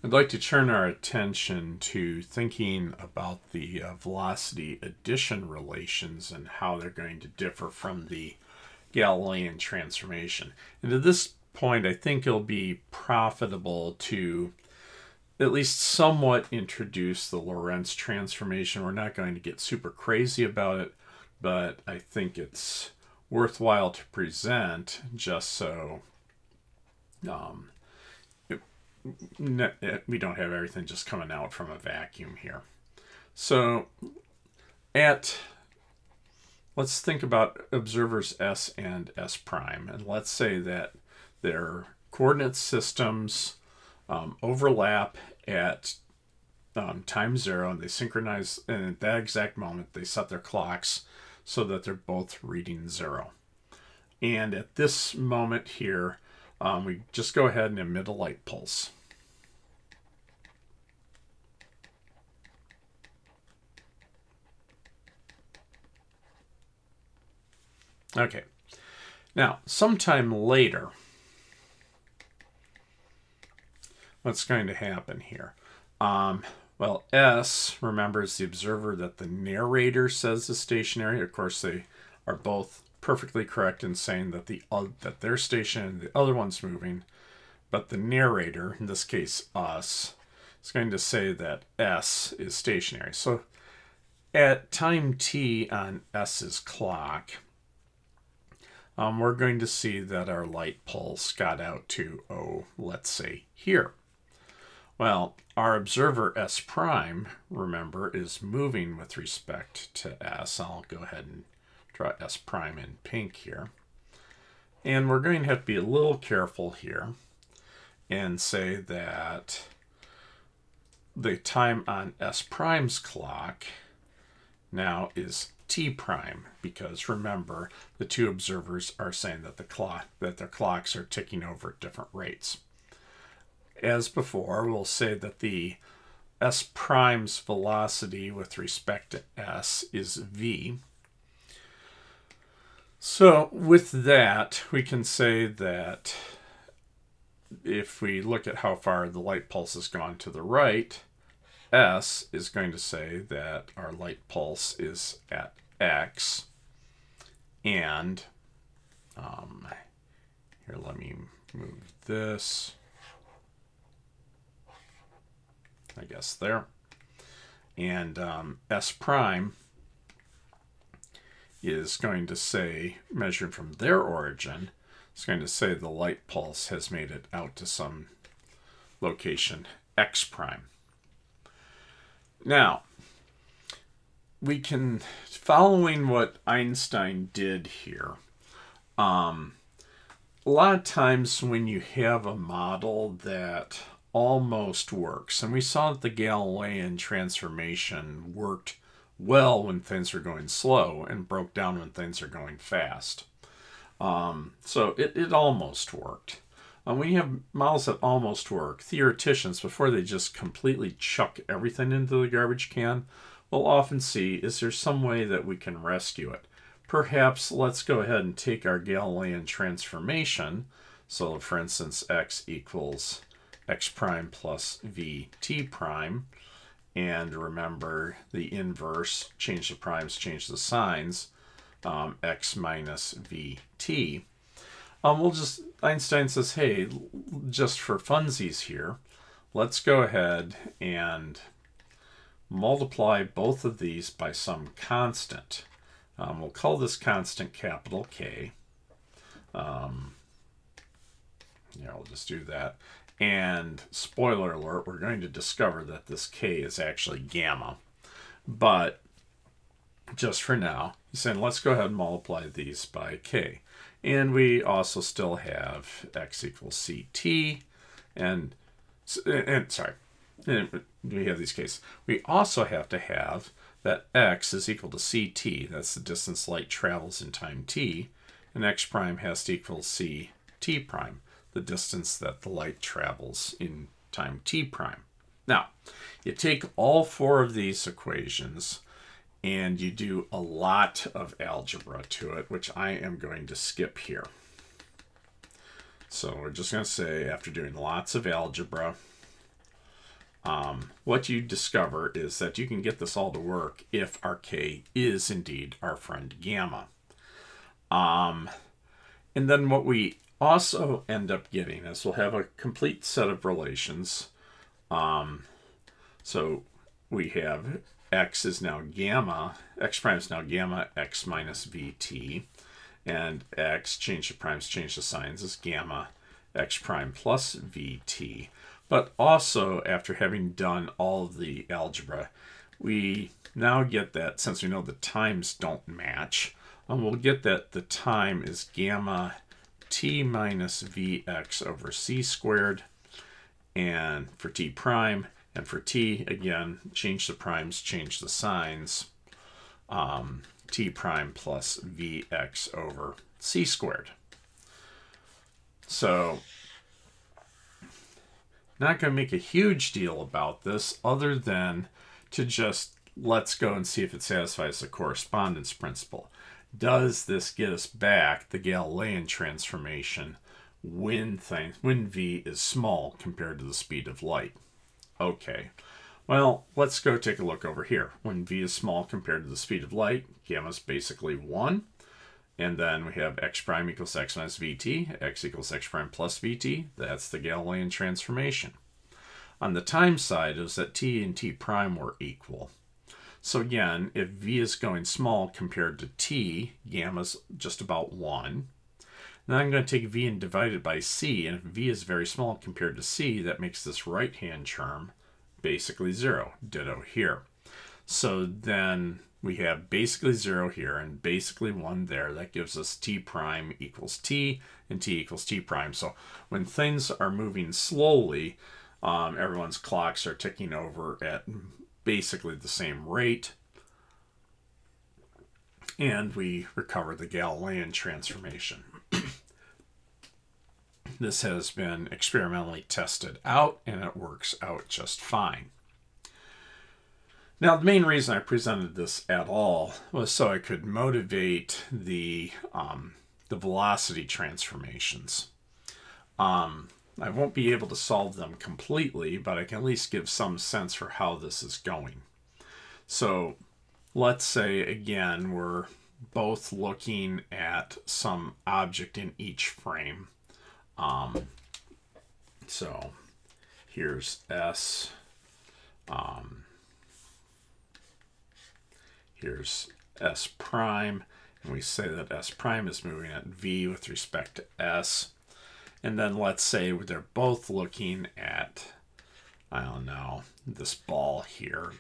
I'd like to turn our attention to thinking about the velocity addition relations and how they're going to differ from the Galilean transformation. And at this point, I think it'll be profitable to at least somewhat introduce the Lorentz transformation. We're not going to get super crazy about it, but I think it's worthwhile to present just so we don't have everything just coming out from a vacuum here. So let's think about observers S and S prime, and let's say that their coordinate systems overlap at time 0, and they synchronize, and at that exact moment they set their clocks so that they're both reading 0. And at this moment here, we just go ahead and emit a light pulse. Okay, now sometime later, what's going to happen here? Well, S remembers the observer that the narrator says is stationary. Of course, they are both perfectly correct in saying that that they're stationary and the other one's moving. But the narrator, in this case us, is going to say that S is stationary. So at time t on S's clock, we're going to see that our light pulse got out to, let's say here. Well, our observer S prime, remember, is moving with respect to S. I'll go ahead and draw S prime in pink here. And we're going to have to be a little careful here and say that the time on S prime's clock now is T prime, because remember, the two observers are saying that their clocks are ticking over at different rates. As before, we'll say that the S prime's velocity with respect to S is V. So with that, we can say that if we look at how far the light pulse has gone to the right, S is going to say that our light pulse is at X. And here, let me move this, I guess there. And S prime is going to say, measured from their origin, it's going to say the light pulse has made it out to some location X prime. Now, we can, following what Einstein did here, a lot of times when you have a model that almost works, and we saw that the Galilean transformation worked well when things are going slow and broke down when things are going fast. So it almost worked. When you have models that almost work, theoreticians, before they just completely chuck everything into the garbage can, will often see, is there some way that we can rescue it? Perhaps let's go ahead and take our Galilean transformation. So for instance, x equals x prime plus vt prime. And remember the inverse, change the primes, change the signs, x minus vt. Einstein says, hey, just for funsies here, let's go ahead and multiply both of these by some constant. We'll call this constant capital K. Yeah, we'll just do that. And spoiler alert, we're going to discover that this K is actually gamma. But just for now, he's saying let's go ahead and multiply these by K. And we also still have x equals ct, and we have these cases. We also have to have that x is equal to ct, that's the distance light travels in time t, and x prime has to equal ct prime, the distance that the light travels in time t prime. Now, you take all four of these equations and you do a lot of algebra to it, which I am going to skip here. So we're just going to say, after doing lots of algebra, what you discover is that you can get this all to work if our k is indeed our friend gamma. And then what we also end up getting is we'll have a complete set of relations. So we have x is now gamma, x prime is now gamma x minus vt, and x, change the primes, change the signs, is gamma x prime plus vt. But also, after having done all of the algebra, we now get that, since we know the times don't match, we'll get that the time is gamma t minus vx over c squared, and for t prime, and for t, again, change the primes, change the signs, t prime plus vx over c squared. So, not going to make a huge deal about this other than to just let's go and see if it satisfies the correspondence principle. Does this get us back the Galilean transformation when v is small compared to the speed of light? Okay, well, let's go take a look over here. When v is small compared to the speed of light, gamma is basically 1. And then we have x prime equals x minus vt, x equals x prime plus vt. That's the Galilean transformation. On the time side, it was that t and t prime were equal. So again, if v is going small compared to t, gamma's just about 1. Then I'm going to take v and divide it by c, and if v is very small compared to c, that makes this right-hand term basically 0. Ditto here. So then we have basically 0 here and basically 1 there. That gives us t prime equals t and t equals t prime. So when things are moving slowly, everyone's clocks are ticking over at basically the same rate. And we recover the Galilean transformation. This has been experimentally tested out and it works out just fine. Now, the main reason I presented this at all was so I could motivate the velocity transformations. I won't be able to solve them completely, but I can at least give some sense for how this is going. So let's say, again, we're both looking at some object in each frame. So here's S. Here's S prime, and we say that S prime is moving at V with respect to S. And then let's say they're both looking at, I don't know, this ball here.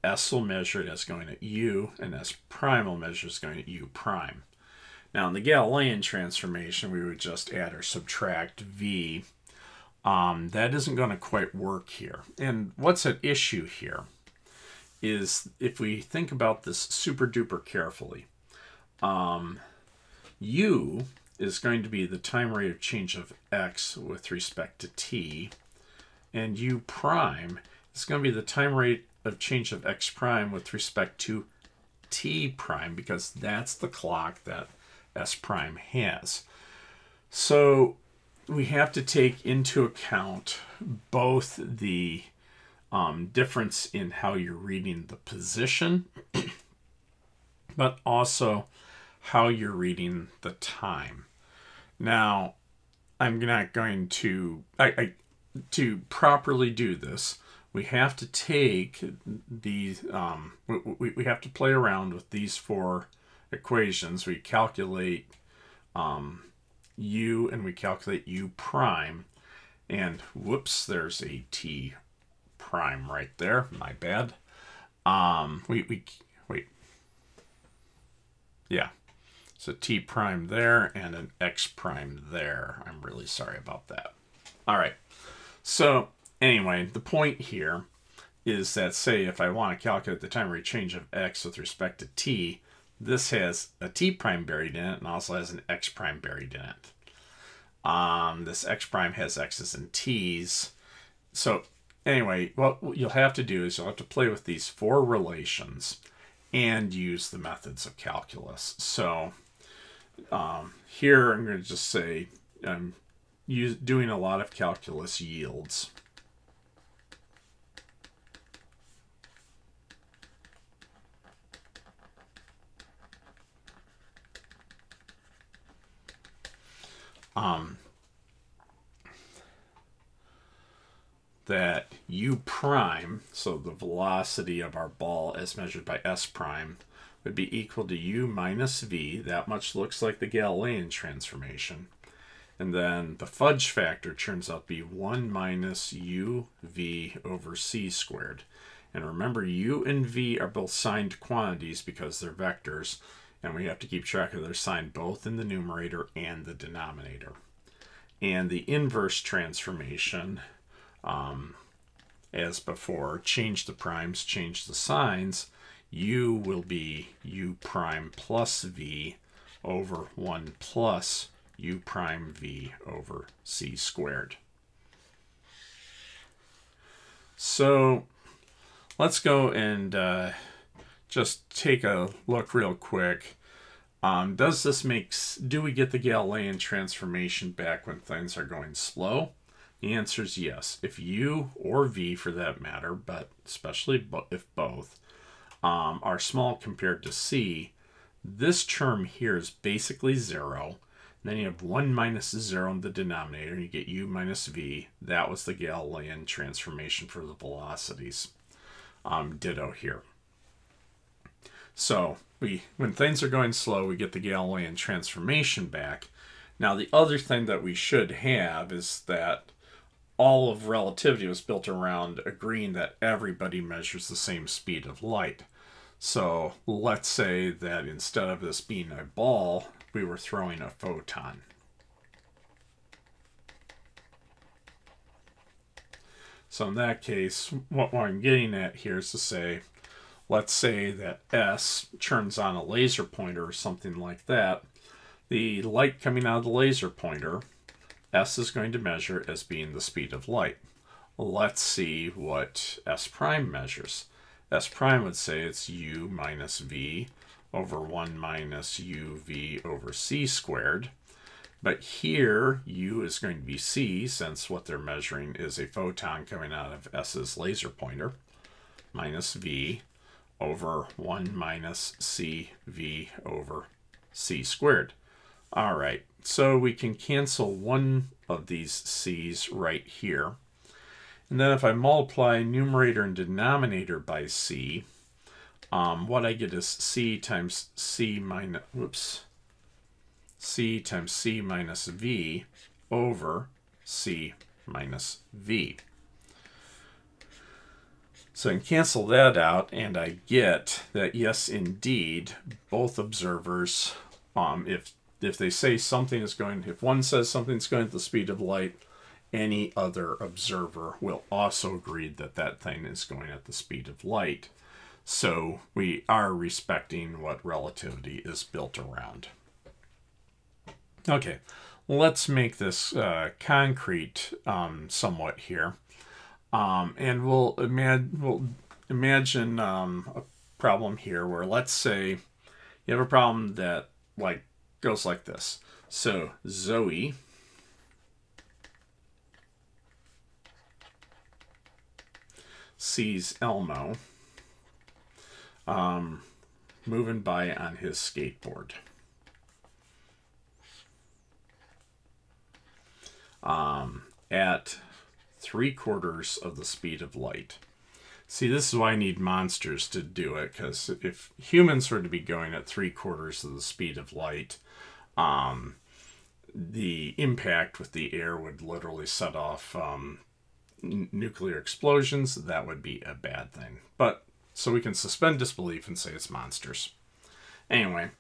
S will measure it as going at U, and S prime will measure it as going at U prime. Now in the Galilean transformation, we would just add or subtract V. That isn't going to quite work here. And what's at issue here is if we think about this super duper carefully, U is going to be the time rate of change of x with respect to t, and U prime is going to be the time rate of change of x prime with respect to t prime, because that's the clock that S prime has. So we have to take into account both the difference in how you're reading the position, but also how you're reading the time. Now, I'm not going to, to properly do this, we have to take these, we have to play around with these 4 equations. We calculate U and we calculate U prime, and whoops, there's a T prime right there, my bad. Wait. Yeah. So T prime there and an X prime there. I'm really sorry about that. All right. So anyway, the point here is that, say, if I want to calculate the time rate change of X with respect to T, this has a T prime buried in it and also has an X prime buried in it. This X prime has X's and T's. So anyway, what you'll have to do is you'll have to play with these 4 relations and use the methods of calculus. So here I'm going to just say I'm doing a lot of calculus yields. that u prime, so the velocity of our ball as measured by s prime, would be equal to u minus v. That much looks like the Galilean transformation. And then the fudge factor turns out to be 1 minus uv over c squared. And remember, u and v are both signed quantities because they're vectors, and we have to keep track of their sign both in the numerator and the denominator. And the inverse transformation, as before, change the primes, change the signs. U will be u prime plus v over 1 plus u prime v over c squared. So let's go and just take a look real quick. Does this do we get the Galilean transformation back when things are going slow? The answer is yes. If u or v for that matter, but especially if both, are small compared to c, this term here is basically 0. And then you have 1 minus 0 in the denominator, and you get u minus v. That was the Galilean transformation for the velocities. Ditto here. So when things are going slow, we get the Galilean transformation back. Now the other thing that we should have is that all of relativity was built around agreeing that everybody measures the same speed of light. So let's say that instead of this being a ball, we were throwing a photon. So in that case, what I'm getting at here is to say, let's say that S turns on a laser pointer or something like that. The light coming out of the laser pointer, S is going to measure as being the speed of light. Let's see what S prime measures. S prime would say it's u minus v over 1 minus uv over c squared. But here, u is going to be c, since what they're measuring is a photon coming out of S's laser pointer, minus v over 1 minus cv over c squared. All right, so we can cancel one of these c's right here. And then if I multiply numerator and denominator by c, what I get is c times c minus, c times c minus v over c minus v. So I can cancel that out, and I get that, yes, indeed, both observers, if they say something is going, if one says something's going at the speed of light, any other observer will also agree that that thing is going at the speed of light. So we are respecting what relativity is built around. Okay, let's make this concrete somewhat here. And we'll imagine a problem here where, let's say you have a problem that goes like this. So Zoe sees Elmo moving by on his skateboard. At 3/4 of the speed of light. See, this is why I need monsters to do it, because if humans were to be going at 3/4 of the speed of light, the impact with the air would literally set off nuclear explosions. That would be a bad thing. But so we can suspend disbelief and say it's monsters. Anyway,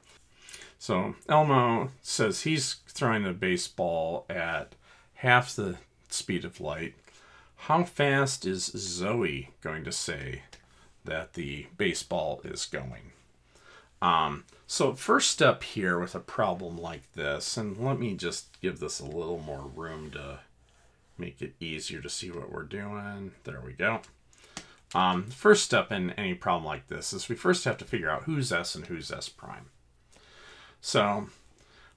so Elmo says he's throwing a baseball at half the speed of light. How fast is Zoe going to say that the baseball is going? So first step here with a problem like this, and let me just give this a little more room to make it easier to see what we're doing. There we go. First step in any problem like this is we first have to figure out who's S and who's S prime. So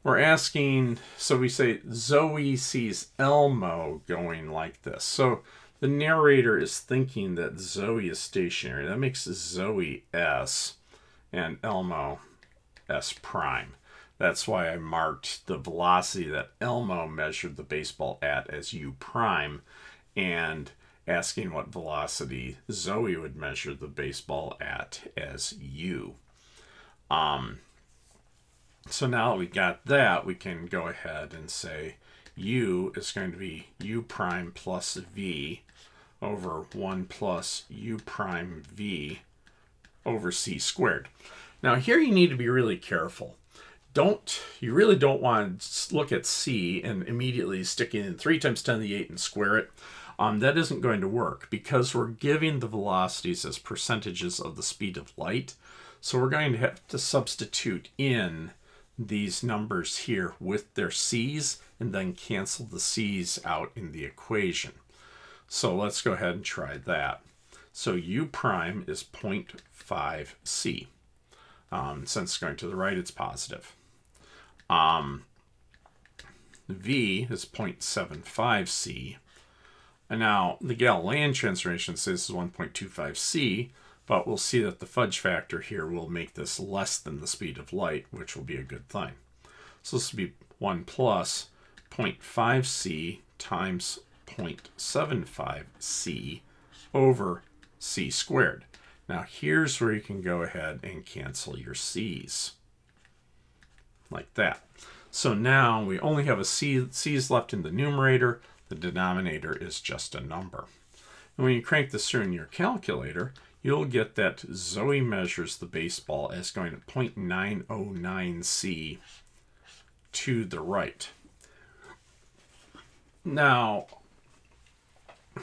we're asking, so we say Zoe sees Elmo going like this. So the narrator is thinking that Zoe is stationary. That makes Zoe S and Elmo S prime. That's why I marked the velocity that Elmo measured the baseball at as u prime, and asking what velocity Zoe would measure the baseball at as u. So now that we got that, we can go ahead and say u is going to be u prime plus v over 1 plus u prime v over c squared. Now here you need to be really careful. You really don't want to look at c and immediately stick in 3 times 10 to the 8 and square it. That isn't going to work because we're giving the velocities as percentages of the speed of light. So we're going to have to substitute in these numbers here with their c's and then cancel the c's out in the equation. So let's go ahead and try that. So u prime is 0.5 c. Since it's going to the right, it's positive. V is 0.75 c. And now the Galilean transformation says this is 1.25 c, but we'll see that the fudge factor here will make this less than the speed of light, which will be a good thing. So this will be 1 plus 0.5 c times 0.75 c over c squared. Now here's where you can go ahead and cancel your c's. Like that. So now we only have a c's left in the numerator. The denominator is just a number. And when you crank this through in your calculator, you'll get that Zoe measures the baseball as going to 0.909 c to the right. Now,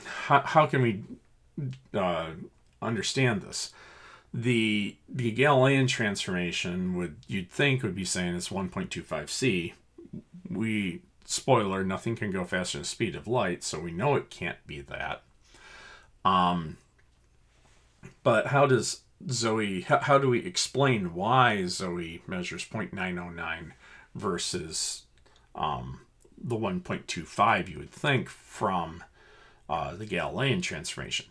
how can we understand this? The Galilean transformation you'd think would be saying it's 1.25 c. Spoiler, nothing can go faster than the speed of light, so we know it can't be that. But how does Zoe, how do we explain why Zoe measures 0.909 versus the 1.25 you would think from the Galilean transformation?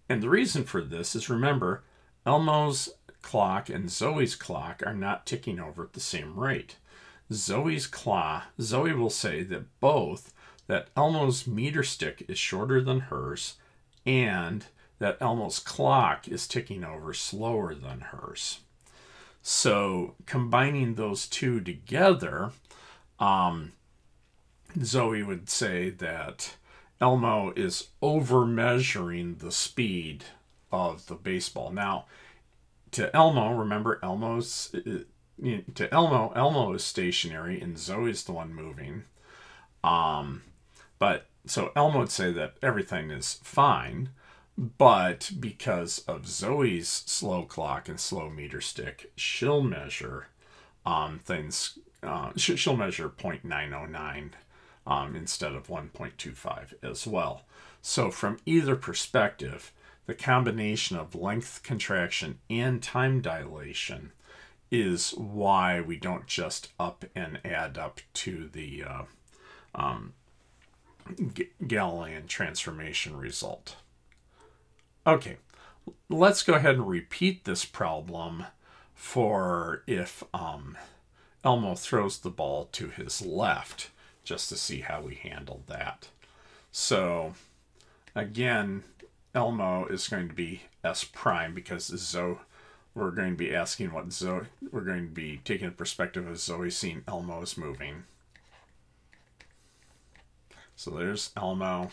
And the reason for this is, remember, Elmo's clock and Zoe's clock are not ticking over at the same rate. Zoe will say that Elmo's meter stick is shorter than hers and that Elmo's clock is ticking over slower than hers. So combining those two together, Zoe would say that Elmo is over measuring the speed of the baseball. Now, to Elmo, remember Elmo is stationary and Zoe's the one moving. So Elmo would say that everything is fine, but because of Zoe's slow clock and slow meter stick, she'll measure she'll measure 0.909 instead of 1.25 as well. So from either perspective, the combination of length contraction and time dilation is why we don't just up and add up to the Galilean transformation result. Okay, let's go ahead and repeat this problem for if Elmo throws the ball to his left, just to see how we handled that. So again, Elmo is going to be S prime because we're going to be asking what Zoe, we're going to be taking a perspective of Zoe seeing Elmo is moving. So there's Elmo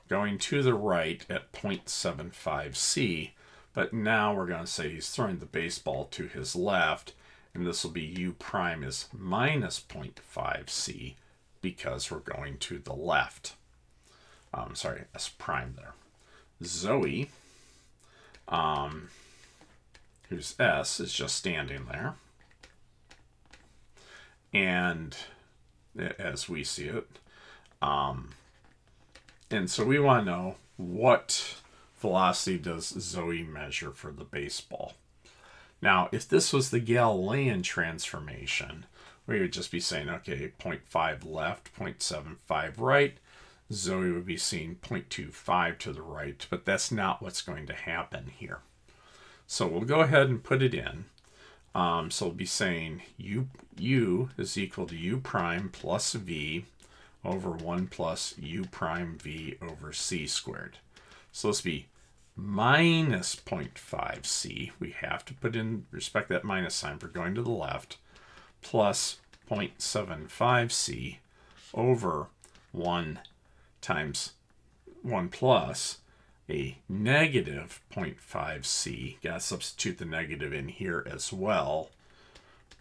going to the right at 0.75 c, but now we're going to say he's throwing the baseball to his left, and this will be u prime is minus 0.5 c because we're going to the left. Sorry, S prime there. Zoe, who's S, is just standing there. And as we see it, and so we want to know what velocity does Zoe measure for the baseball. Now, if this was the Galilean transformation, we would just be saying, okay, 0.5 left, 0.75 right. Zoe would be seeing 0.25 to the right, but that's not what's going to happen here. So we'll go ahead and put it in. So we'll be saying u is equal to u prime plus v over 1 plus u prime v over c squared. So this will be minus 0.5c. We have to put in respect that minus sign for going to the left, plus 0.75c over 1 times 1 plus a negative 0.5c. Got to substitute the negative in here as well.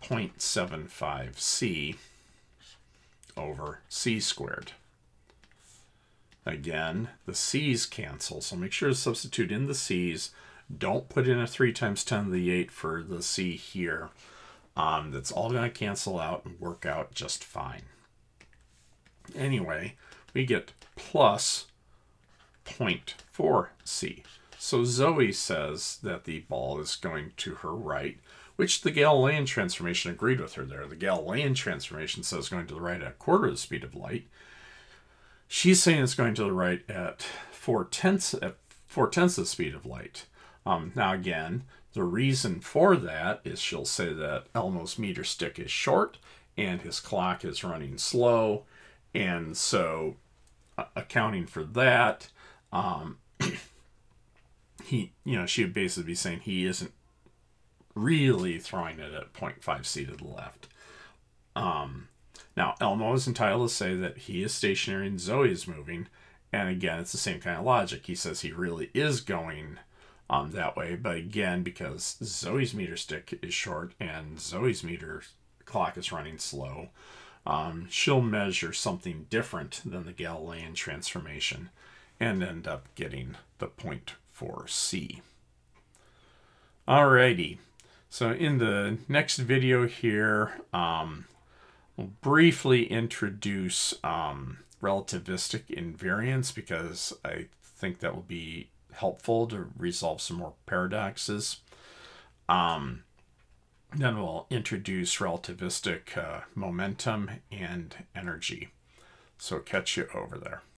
0.75c over c squared. Again, the c's cancel, so make sure to substitute in the c's. Don't put in a 3 times 10 to the 8 for the c here. That's all going to cancel out and work out just fine. Anyway, we get plus 0.4c. So Zoe says that the ball is going to her right, which the Galilean transformation agreed with her there. The Galilean transformation says going to the right at 1/4 the speed of light. She's saying it's going to the right at 4/10 the speed of light. Now again, the reason for that is she'll say that Elmo's meter stick is short and his clock is running slow, and so accounting for that, she would basically be saying he isn't really throwing it at 0.5c to the left. Now, Elmo is entitled to say that he is stationary and Zoe is moving. And again, it's the same kind of logic. He says he really is going that way. But again, because Zoe's meter stick is short and Zoe's meter clock is running slow, she'll measure something different than the Galilean transformation and end up getting the 0.4c. Alrighty. So in the next video here, we'll briefly introduce relativistic invariance, because I think that will be helpful to resolve some more paradoxes. Then we'll introduce relativistic momentum and energy. So catch you over there.